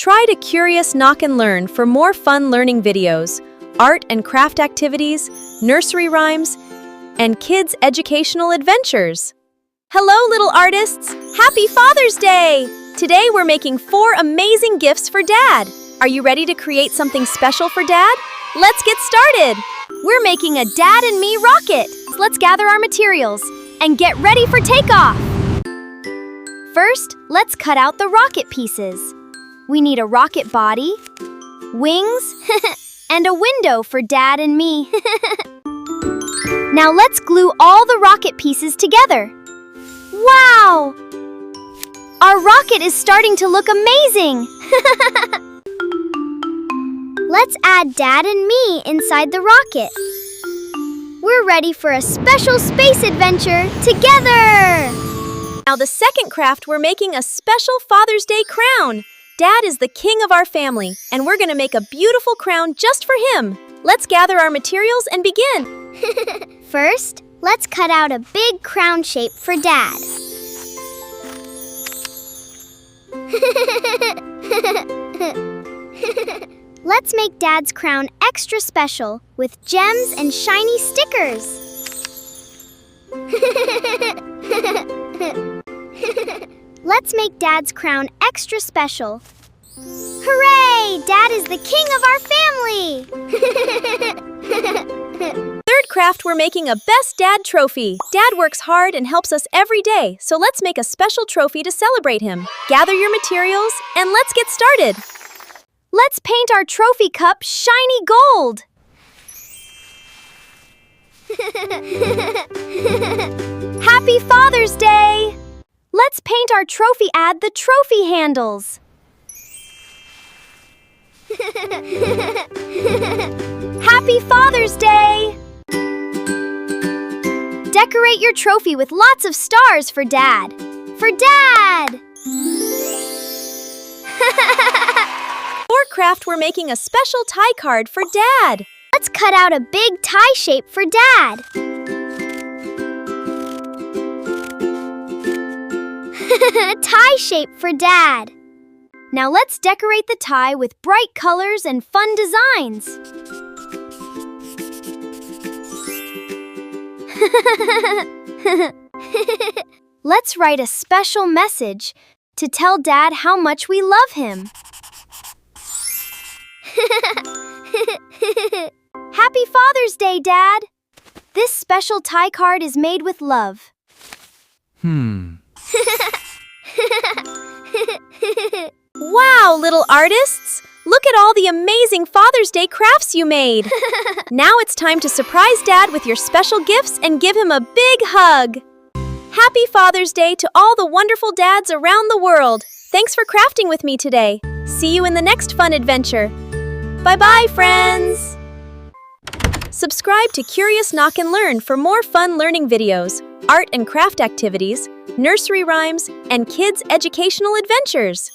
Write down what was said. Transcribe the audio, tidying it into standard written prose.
Try to Curious Knock and Learn for more fun learning videos, art and craft activities, nursery rhymes, and kids' educational adventures. Hello, little artists! Happy Father's Day! Today we're making 4 amazing gifts for Dad. Are you ready to create something special for Dad? Let's get started! We're making a Dad and Me rocket. Let's gather our materials and get ready for takeoff. First, let's cut out the rocket pieces. We need a rocket body, wings, and a window for Dad and me. Now let's glue all the rocket pieces together. Wow! Our rocket is starting to look amazing! Let's add Dad and me inside the rocket. We're ready for a special space adventure together! Now the second craft, we're making a special Father's Day crown. Dad is the king of our family, and we're gonna make a beautiful crown just for him. Let's gather our materials and begin. First, let's cut out a big crown shape for Dad. Let's make Dad's crown extra special with gems and shiny stickers. Let's make Dad's crown extra special. Hooray! Dad is the king of our family! Third craft, we're making a Best Dad trophy. Dad works hard and helps us every day, so let's make a special trophy to celebrate him. Gather your materials and let's get started. Let's paint our trophy cup shiny gold. Happy Father's Day! Let's paint our trophy. Add the trophy handles. Happy Father's Day! Decorate your trophy with lots of stars for Dad. For Dad! For craft, we're making a special tie card for Dad. Let's cut out a big tie shape for Dad. Tie shape for Dad. Now let's decorate the tie with bright colors and fun designs. Let's write a special message to tell Dad how much we love him. Happy Father's Day, Dad! This special tie card is made with love. Wow, little artists! Look at all the amazing Father's Day crafts you made! Now it's time to surprise Dad with your special gifts and give him a big hug! Happy Father's Day to all the wonderful dads around the world! Thanks for crafting with me today! See you in the next fun adventure! Bye-bye, friends! Subscribe to Curious Knock and Learn for more fun learning videos, art and craft activities, nursery rhymes, and kids' educational adventures.